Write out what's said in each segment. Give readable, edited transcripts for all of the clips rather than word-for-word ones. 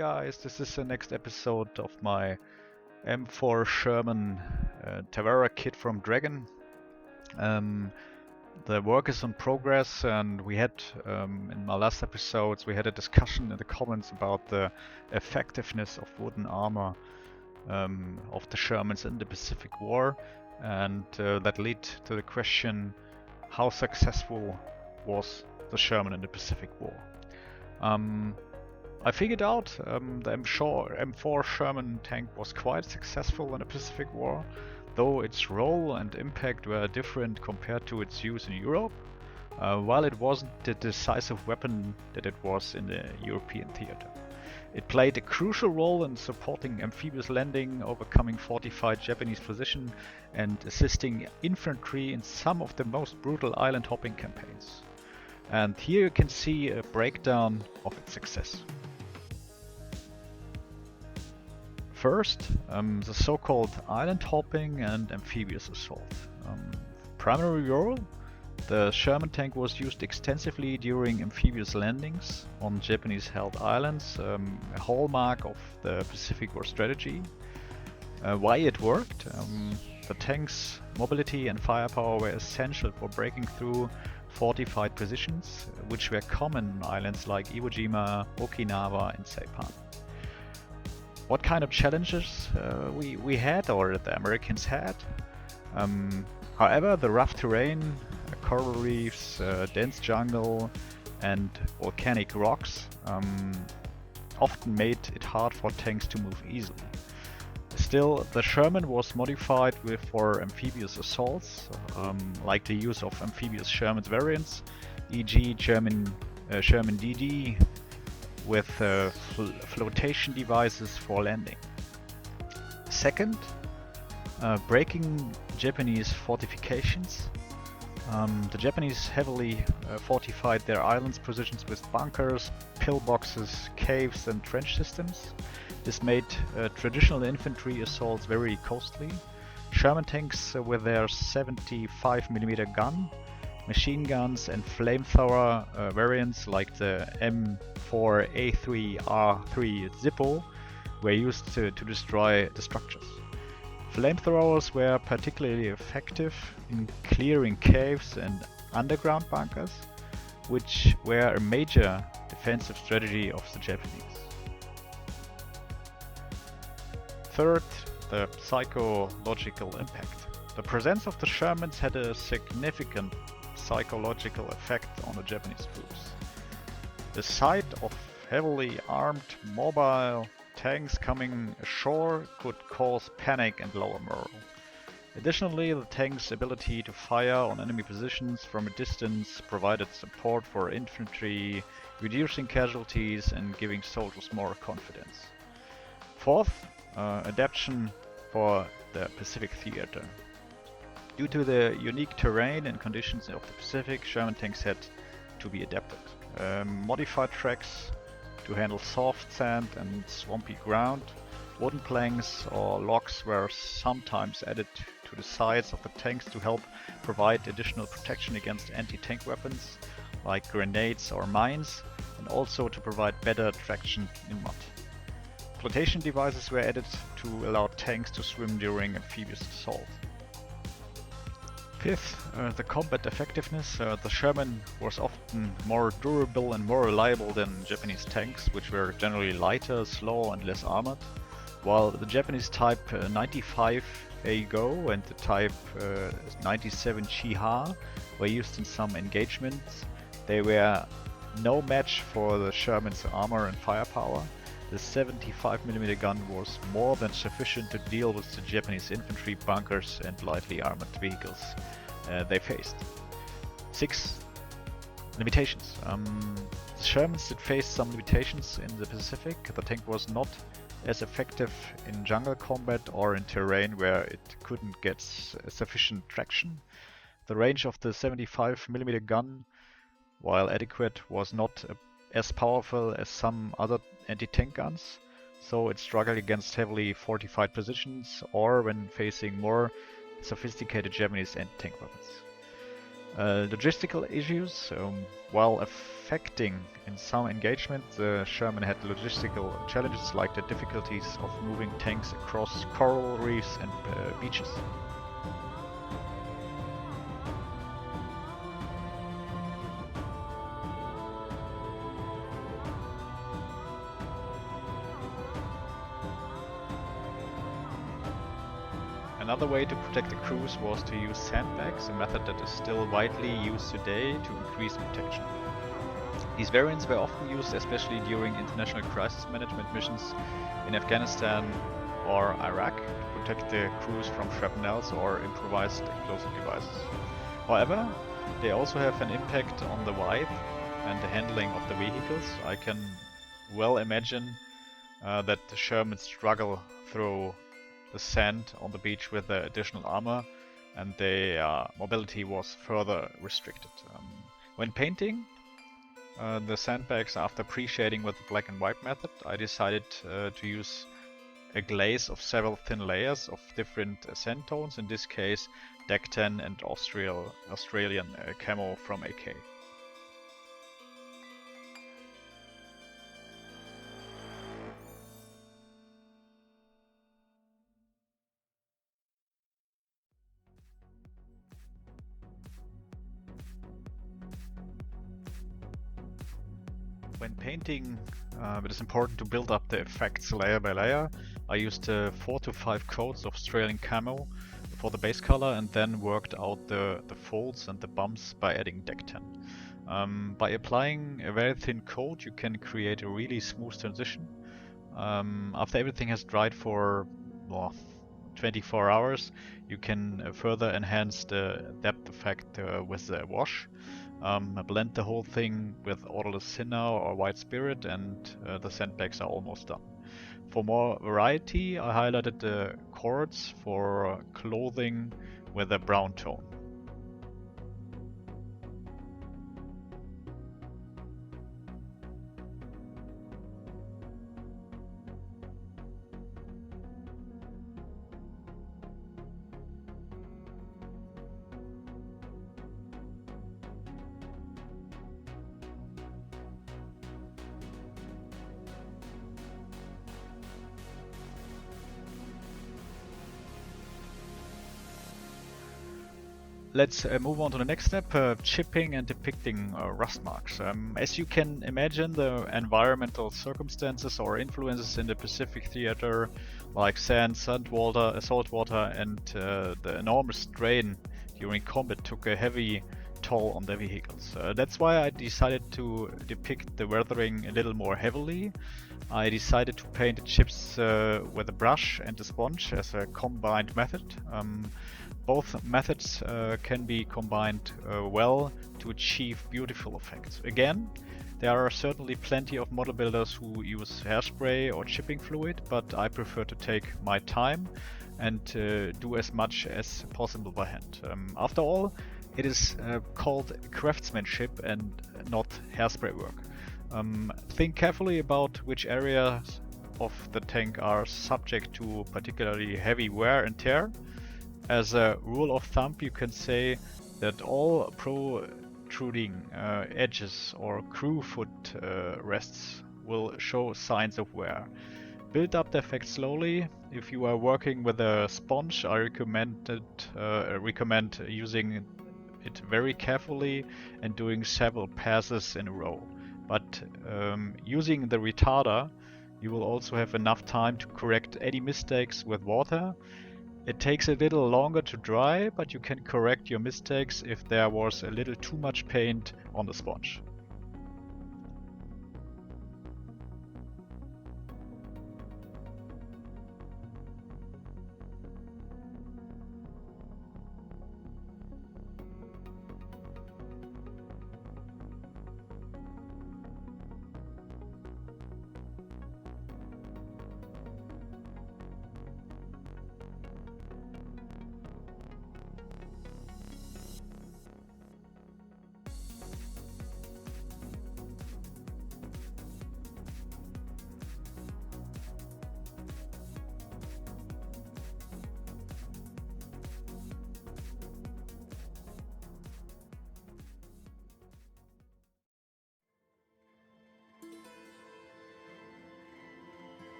guys, this is the next episode of my M4 Sherman TAWARA kit from Dragon. The work is in progress, and we had in my last episodes we had a discussion in the comments about the effectiveness of wooden armor of the Shermans in the Pacific War, and that led to the question: how successful was the Sherman in the Pacific War? I figured out the M4 Sherman tank was quite successful in the Pacific War, though its role and impact were different compared to its use in Europe, while it wasn't the decisive weapon that it was in the European theater. It played a crucial role in supporting amphibious landing, overcoming fortified Japanese position, and assisting infantry in some of the most brutal island hopping campaigns. And here you can see a breakdown of its success. First, the so-called island hopping and amphibious assault. Primary role: the Sherman tank was used extensively during amphibious landings on Japanese-held islands, a hallmark of the Pacific War strategy. Why it worked? The tank's mobility and firepower were essential for breaking through fortified positions, which were common on islands like Iwo Jima, Okinawa, and Saipan. What kind of challenges we had, or the Americans had? However, the rough terrain, coral reefs, dense jungle, and volcanic rocks often made it hard for tanks to move easily. Still, the Sherman was modified for amphibious assaults, like the use of amphibious Sherman's variants, e.g. Sherman DD, with flotation devices for landing. Second, breaking Japanese fortifications. The Japanese heavily fortified their islands positions with bunkers, pillboxes, caves, and trench systems. This made traditional infantry assaults very costly. Sherman tanks with their 75mm gun, machine guns, and flamethrower variants like the M4A3R3 Zippo were used to destroy the structures. Flamethrowers were particularly effective in clearing caves and underground bunkers, which were a major defensive strategy of the Japanese. Third, the psychological impact. The presence of the Shermans had a significant psychological effect on the Japanese troops. The sight of heavily armed mobile tanks coming ashore could cause panic and lower morale. Additionally, the tank's ability to fire on enemy positions from a distance provided support for infantry, reducing casualties and giving soldiers more confidence. Fourth, adaptation for the Pacific theater. Due to the unique terrain and conditions of the Pacific, Sherman tanks had to be adapted. Modified tracks to handle soft sand and swampy ground, wooden planks or logs were sometimes added to the sides of the tanks to help provide additional protection against anti-tank weapons like grenades or mines, and also to provide better traction in mud. Flotation devices were added to allow tanks to swim during amphibious assault. Fifth, the combat effectiveness. The Sherman was often more durable and more reliable than Japanese tanks, which were generally lighter, slower, and less armored. While the Japanese Type 95 A-Go and the Type 97 Chiha were used in some engagements, they were no match for the Sherman's armor and firepower. The 75mm gun was more than sufficient to deal with the Japanese infantry, bunkers, and lightly armored vehicles they faced. 6. Limitations. The Shermans did face some limitations in the Pacific. The tank was not as effective in jungle combat or in terrain where it couldn't get sufficient traction. The range of the 75mm gun, while adequate, was not as powerful as some other anti-tank guns, so it struggled against heavily fortified positions or when facing more sophisticated Japanese anti-tank weapons. Logistical issues, while affecting in some engagement, the Sherman had logistical challenges like the difficulties of moving tanks across coral reefs and beaches. Another way to protect the crews was to use sandbags, a method that is still widely used today to increase protection. These variants were often used especially during international crisis management missions in Afghanistan or Iraq to protect the crews from shrapnels or improvised explosive devices. However, they also have an impact on the weight and the handling of the vehicles. I can well imagine that the Sherman struggle through the sand on the beach with the additional armor, and their mobility was further restricted. When painting the sandbags after pre-shading with the black and white method, I decided to use a glaze of several thin layers of different sand tones, in this case Deck 10 and Australian camo from AK. When painting, it is important to build up the effects layer by layer. I used 4 to 5 coats of Australian camo for the base color and then worked out the folds and the bumps by adding Deck 10. By applying a very thin coat, you can create a really smooth transition. After everything has dried for 24 hours, you can further enhance the depth effect with the wash. Blend the whole thing with odorless thinner or white spirit, and the sandbags are almost done. For more variety, I highlighted the cords for clothing with a brown tone. Let's move on to the next step, chipping and depicting rust marks. As you can imagine, the environmental circumstances or influences in the Pacific theater, like sand, salt water, and the enormous strain during combat took a heavy toll on the vehicles. That's why I decided to depict the weathering a little more heavily. I decided to paint the chips with a brush and a sponge as a combined method. Both methods can be combined well to achieve beautiful effects. Again, there are certainly plenty of model builders who use hairspray or chipping fluid, but I prefer to take my time and do as much as possible by hand. After all, it is called craftsmanship and not hairspray work. Think carefully about which areas of the tank are subject to particularly heavy wear and tear. As a rule of thumb, you can say that all protruding edges or crew foot rests will show signs of wear. Build up the effect slowly. If you are working with a sponge, I recommend using it very carefully and doing several passes in a row. But using the retarder, you will also have enough time to correct any mistakes with water. It takes a little longer to dry, but you can correct your mistakes if there was a little too much paint on the sponge.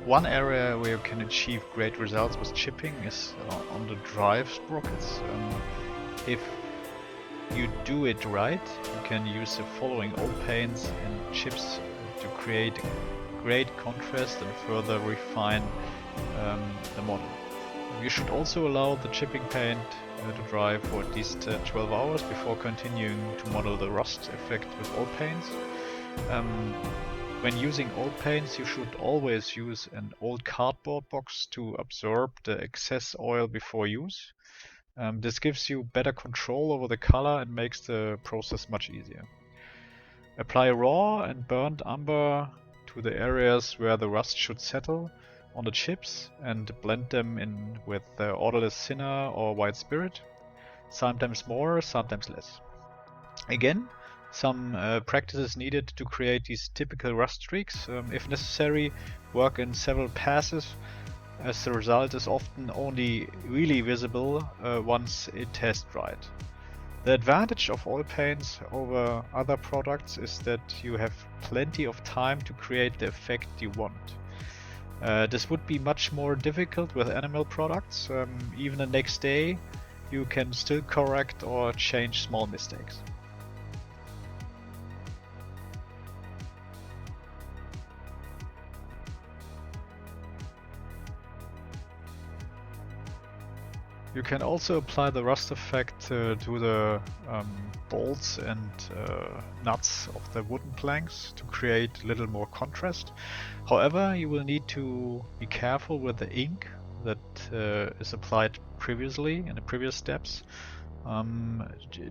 One area where you can achieve great results with chipping is on the drive sprockets. If you do it right, you can use the following oil paints and chips to create great contrast and further refine the model. You should also allow the chipping paint to dry for at least 12 hours before continuing to model the rust effect with oil paints. When using oil paints, you should always use an old cardboard box to absorb the excess oil before use. This gives you better control over the color and makes the process much easier. Apply raw and burnt umber to the areas where the rust should settle on the chips and blend them in with odorless thinner or white spirit. Sometimes more, sometimes less. Again, some practice is needed to create these typical rust streaks. If necessary, work in several passes, as the result is often only really visible once it has dried. The advantage of oil paints over other products is that you have plenty of time to create the effect you want. This would be much more difficult with animal products. Even the next day, you can still correct or change small mistakes. You can also apply the rust effect to the bolts and nuts of the wooden planks to create a little more contrast. However, you will need to be careful with the ink that is applied previously in the previous steps,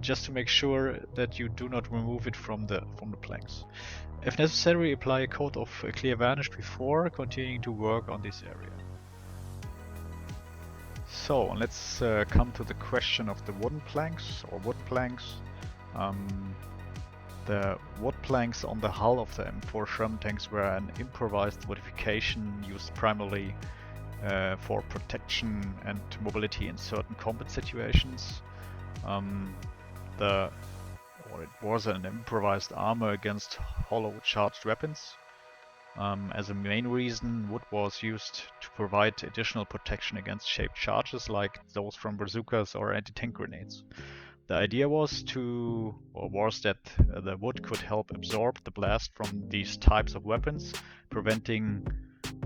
just to make sure that you do not remove it from the planks. If necessary, apply a coat of clear varnish before continuing to work on this area. So let's come to the question of the wooden planks or wood planks. The wood planks on the hull of the M4 Sherman tanks were an improvised modification used primarily for protection and mobility in certain combat situations. It was an improvised armor against hollow charged weapons. As a main reason, wood was used to provide additional protection against shaped charges like those from bazookas or anti-tank grenades. The idea was that the wood could help absorb the blast from these types of weapons, preventing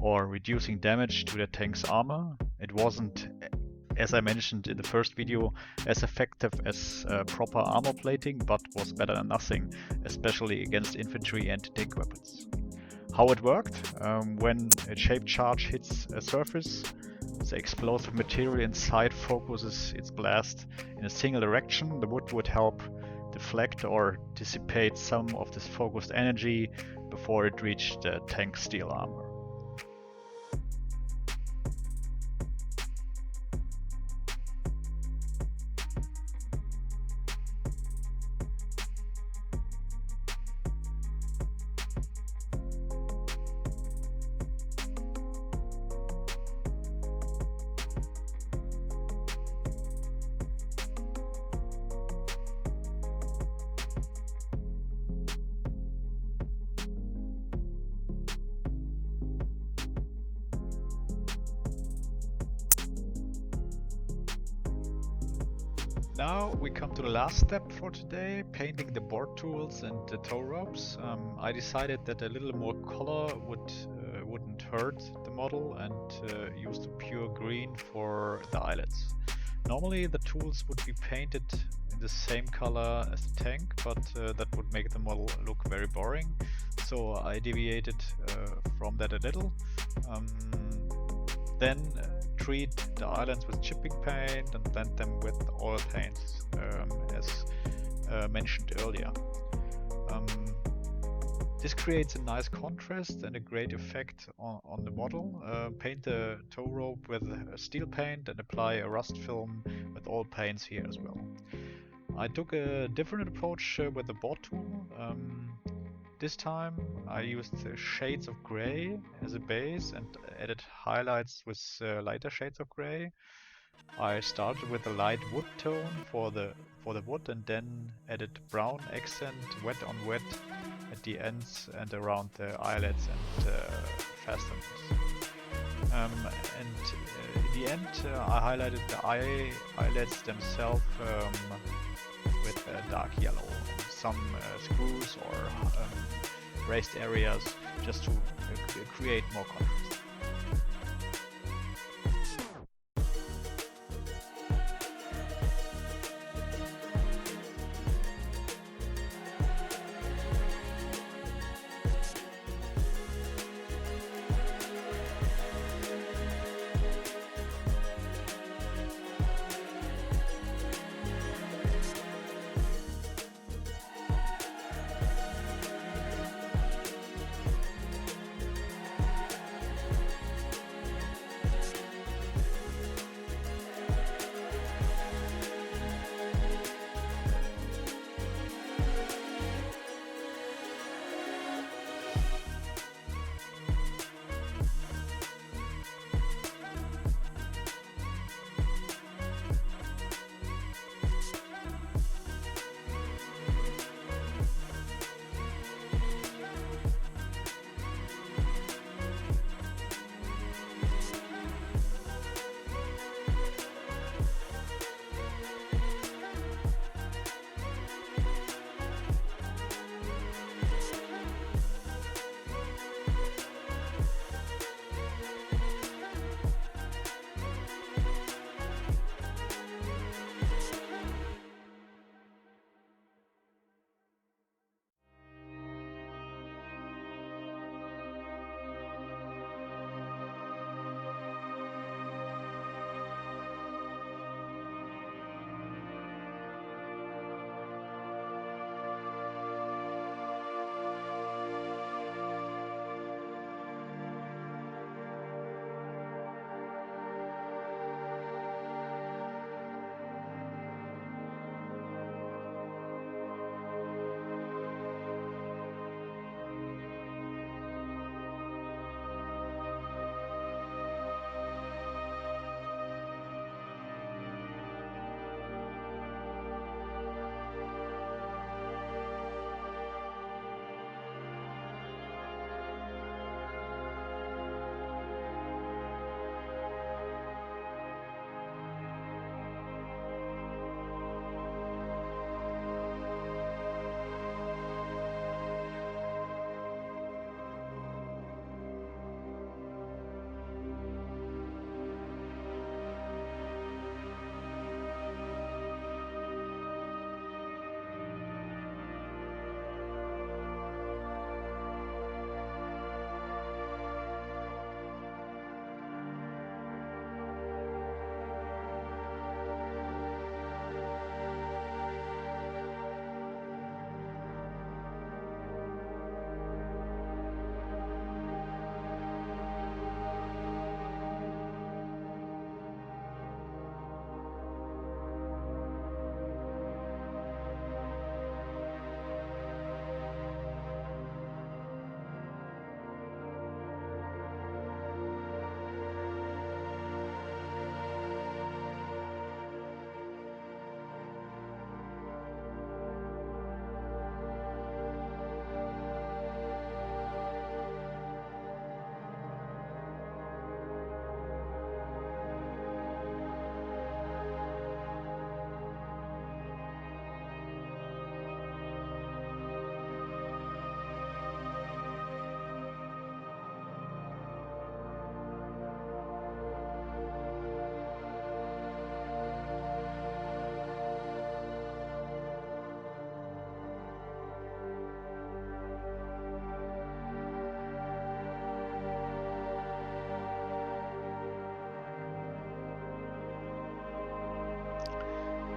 or reducing damage to the tank's armor. It wasn't, as I mentioned in the first video, as effective as proper armor plating, but was better than nothing, especially against infantry and tank weapons. How it worked: when a shaped charge hits a surface, the explosive material inside focuses its blast in a single direction. The wood would help deflect or dissipate some of this focused energy before it reached the tank's steel armor. Now we come to the last step for today, painting the board tools and the tow ropes. I decided that a little more color wouldn't hurt the model, and used a pure green for the eyelets. Normally the tools would be painted in the same color as the tank, but that would make the model look very boring. So I deviated from that a little. Then treat the islands with chipping paint and blend them with oil paints, as mentioned earlier. This creates a nice contrast and a great effect on the model. Paint the tow rope with steel paint and apply a rust film with oil paints here as well. I took a different approach with the board tool. This time I used shades of gray as a base and added highlights with lighter shades of gray. I started with a light wood tone for the wood, and then added brown accent wet on wet at the ends and around the eyelets and fasteners. And in the end, I highlighted the eyelets themselves with dark yellow, and some screws or raised areas, just to create more contrast.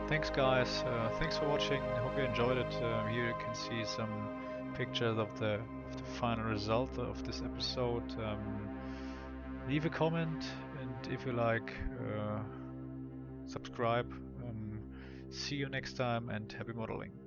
Thanks guys, thanks for watching, hope you enjoyed it. Here you can see some pictures of the final result of this episode. Leave a comment, and if you like, subscribe. See you next time, and happy modeling.